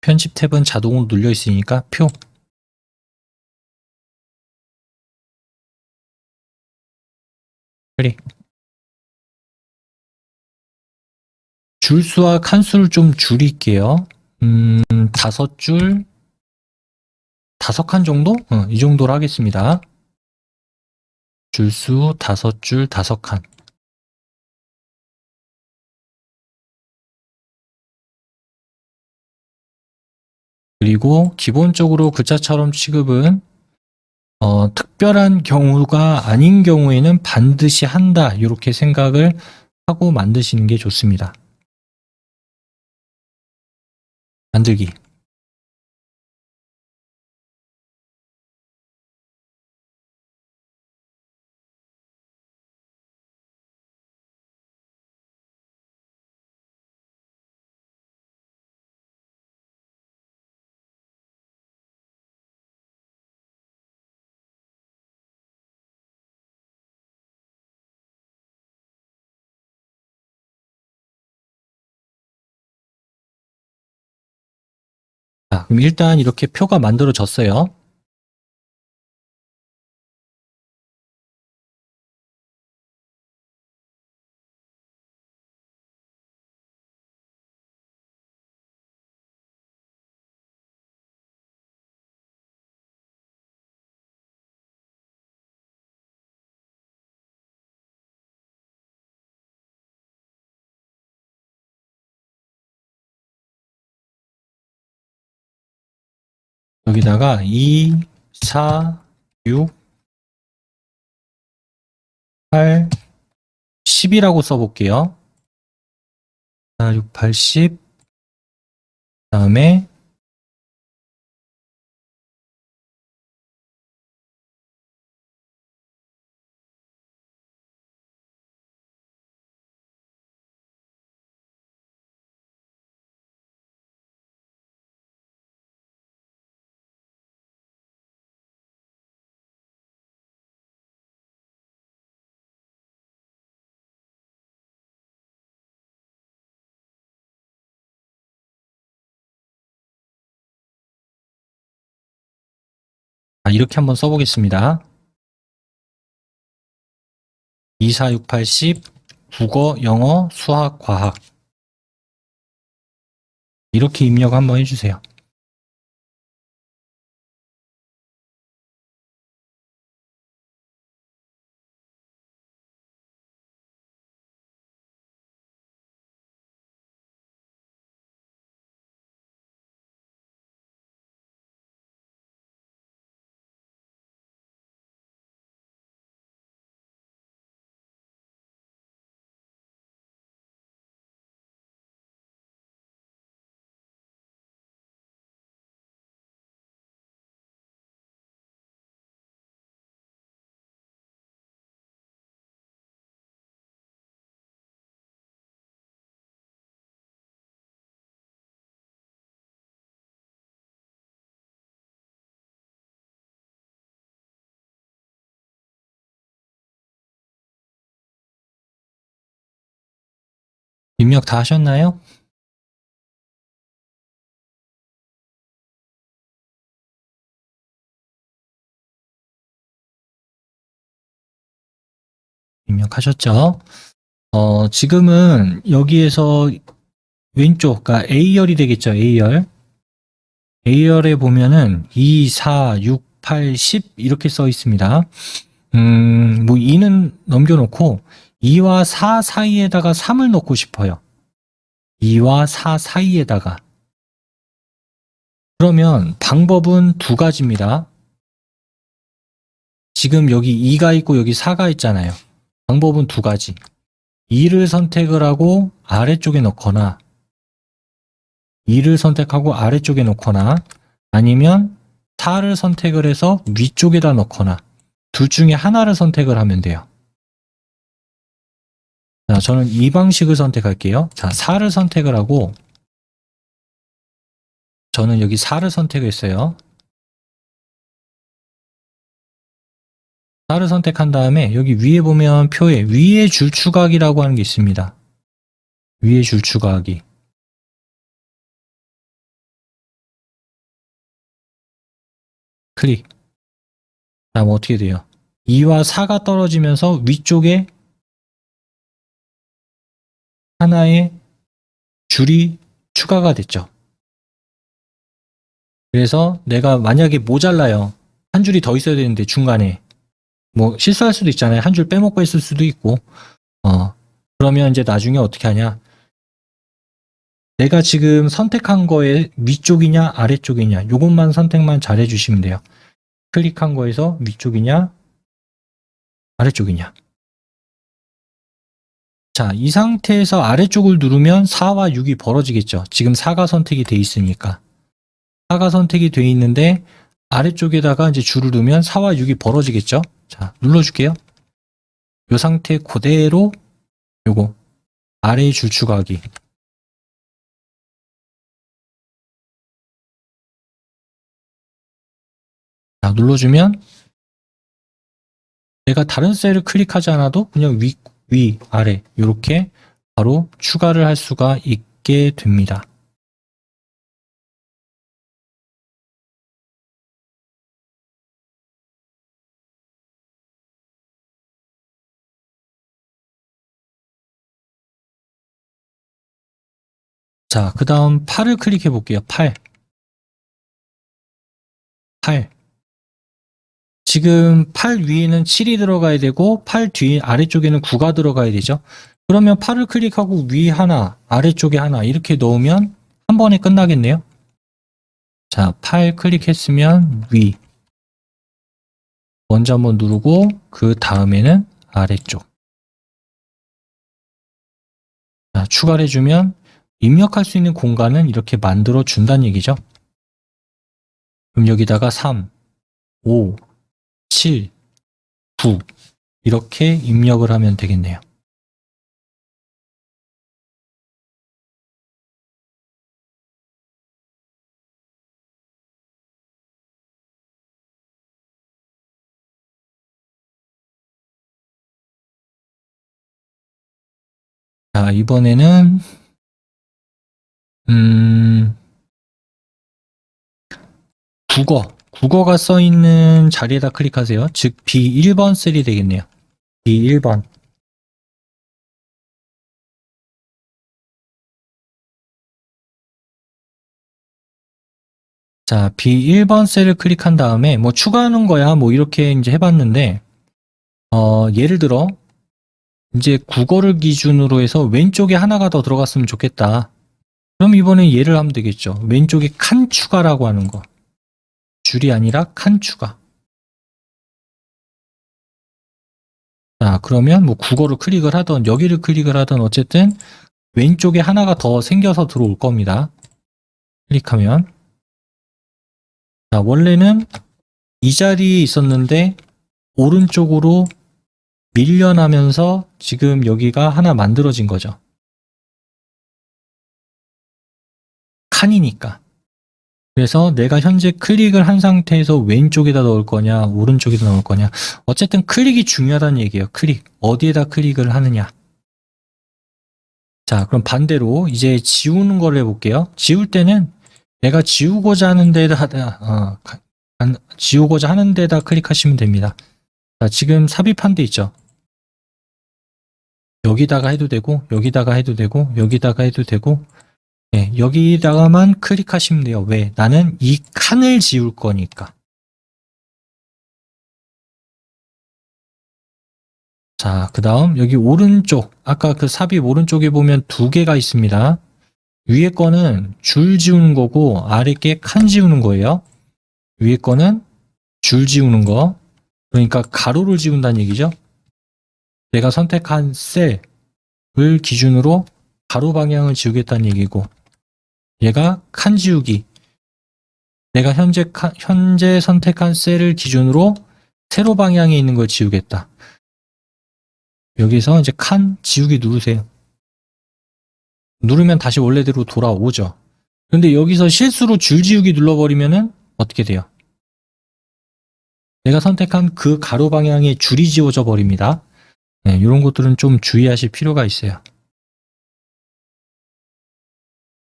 편집 탭은 자동으로 눌려 있으니까 표. 클릭. 줄수와 칸수를 좀 줄일게요. 5줄, 5칸 정도? 이 정도로 하겠습니다. 줄수 5줄, 5칸. 그리고 기본적으로 글자처럼 취급은 특별한 경우가 아닌 경우에는 반드시 한다. 이렇게 생각을 하고 만드시는 게 좋습니다. 만들기. 자, 그럼 일단 이렇게 표가 만들어졌어요. 여기다가 2, 4, 6, 8, 10이라고 써볼게요. 4, 6, 8, 10. 다음에 이렇게 한번 써보겠습니다. 2, 4, 6, 8, 10, 국어, 영어, 수학, 과학. 이렇게 입력 한번 해주세요. 입력 다 하셨나요? 입력하셨죠? 지금은 여기에서 왼쪽, 그러니까 A열이 되겠죠, A열. A열에 보면은 2, 4, 6, 8, 10 이렇게 써 있습니다. 뭐 2는 넘겨놓고 2와 4 사이에다가 3을 넣고 싶어요. 2와 4 사이에다가. 그러면 방법은 두 가지입니다. 지금 여기 2가 있고 여기 4가 있잖아요. 방법은 두 가지. 2를 선택을 하고 아래쪽에 넣거나 2를 선택하고 아래쪽에 놓거나 아니면 4를 선택을 해서 위쪽에다 넣거나 둘 중에 하나를 선택을 하면 돼요. 자, 저는 이 방식을 선택할게요. 자, 4를 선택을 하고 저는 여기 4를 선택했어요. 4를 선택한 다음에 여기 위에 보면 표에 위에 줄추가기라고 하는 게 있습니다. 위에 줄추가기. 클릭. 다음 어떻게 돼요? 2와 4가 떨어지면서 위쪽에 하나의 줄이 추가가 됐죠. 그래서 내가 만약에 모자라요. 한 줄이 더 있어야 되는데 중간에 뭐 실수할 수도 있잖아요. 한 줄 빼먹고 했을 수도 있고. 그러면 이제 나중에 어떻게 하냐? 내가 지금 선택한 거에 위쪽이냐 아래쪽이냐 요것만 선택만 잘 해주시면 돼요. 클릭한 거에서 위쪽이냐 아래쪽이냐. 자, 이 상태에서 아래쪽을 누르면 4와 6이 벌어지겠죠. 지금 4가 선택이 돼 있으니까. 4가 선택이 돼 있는데 아래쪽에다가 이제 줄을 두면 4와 6이 벌어지겠죠. 자, 눌러줄게요. 이 상태 그대로 요거 아래의 줄 추가하기. 자, 눌러주면 내가 다른 셀을 클릭하지 않아도 그냥 위, 아래 이렇게 바로 추가를 할 수가 있게 됩니다. 자, 그 다음 8을 클릭해 볼게요. 8. 지금 8 위에는 7이 들어가야 되고 8 뒤 아래쪽에는 9가 들어가야 되죠. 그러면 8을 클릭하고 위 하나, 아래쪽에 하나 이렇게 넣으면 한 번에 끝나겠네요. 자, 8 클릭했으면 위 먼저 한번 누르고 그 다음에는 아래쪽. 자, 추가를 해주면 입력할 수 있는 공간은 이렇게 만들어 준다는 얘기죠. 그럼 여기다가 3, 5, 7, 9 이렇게 입력을 하면 되겠네요. 자, 이번에는 국어가 써 있는 자리에다 클릭하세요. 즉 B1번 셀이 되겠네요. B1번. 자, B1번 셀을 클릭한 다음에 뭐 추가하는 거야 뭐 이렇게 이제 해봤는데 예를 들어 이제 국어를 기준으로 해서 왼쪽에 하나가 더 들어갔으면 좋겠다. 그럼 이번에 예를 하면 되겠죠. 왼쪽에 칸 추가라고 하는 거. 줄이 아니라 칸 추가. 자, 그러면 뭐 국어를 클릭을 하던 여기를 클릭을 하던 어쨌든 왼쪽에 하나가 더 생겨서 들어올 겁니다. 클릭하면 자, 원래는 이 자리에 있었는데 오른쪽으로 밀려나면서 지금 여기가 하나 만들어진 거죠. 칸이니까. 그래서 내가 현재 클릭을 한 상태에서 왼쪽에다 넣을 거냐 오른쪽에다 넣을 거냐 어쨌든 클릭이 중요하다는 얘기예요. 클릭. 어디에다 클릭을 하느냐. 자, 그럼 반대로 이제 지우는 걸 해볼게요. 지울 때는 내가 지우고자 하는 데다 클릭하시면 됩니다. 자, 지금 삽입한 데 있죠. 여기다가 해도 되고 여기다가 해도 되고 여기다가 해도 되고 네, 여기다가만 클릭하시면 돼요. 왜? 나는 이 칸을 지울 거니까. 자, 그 다음 여기 오른쪽 아까 그 삽입 오른쪽에 보면 두 개가 있습니다. 위에 거는 줄 지우는 거고 아래 게 칸 지우는 거예요. 위에 거는 줄 지우는 거 그러니까 가로를 지운다는 얘기죠. 내가 선택한 셀을 기준으로 가로 방향을 지우겠다는 얘기고 얘가 칸 지우기 내가 현재 선택한 셀을 기준으로 세로 방향에 있는 걸 지우겠다. 여기서 이제 칸 지우기 누르세요. 누르면 다시 원래대로 돌아오죠. 근데 여기서 실수로 줄 지우기 눌러버리면은 어떻게 돼요? 내가 선택한 그 가로 방향의 줄이 지워져 버립니다. 네, 이런 것들은 좀 주의하실 필요가 있어요.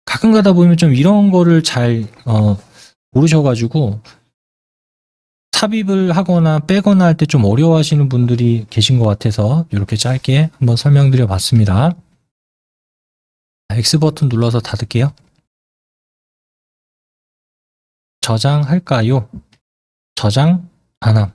가끔 가다 보면 좀 이런 거를 잘 모르셔가지고 삽입을 하거나 빼거나 할 때 좀 어려워하시는 분들이 계신 것 같아서 이렇게 짧게 한번 설명드려 봤습니다. X 버튼 눌러서 닫을게요. 저장할까요? 저장 안 함.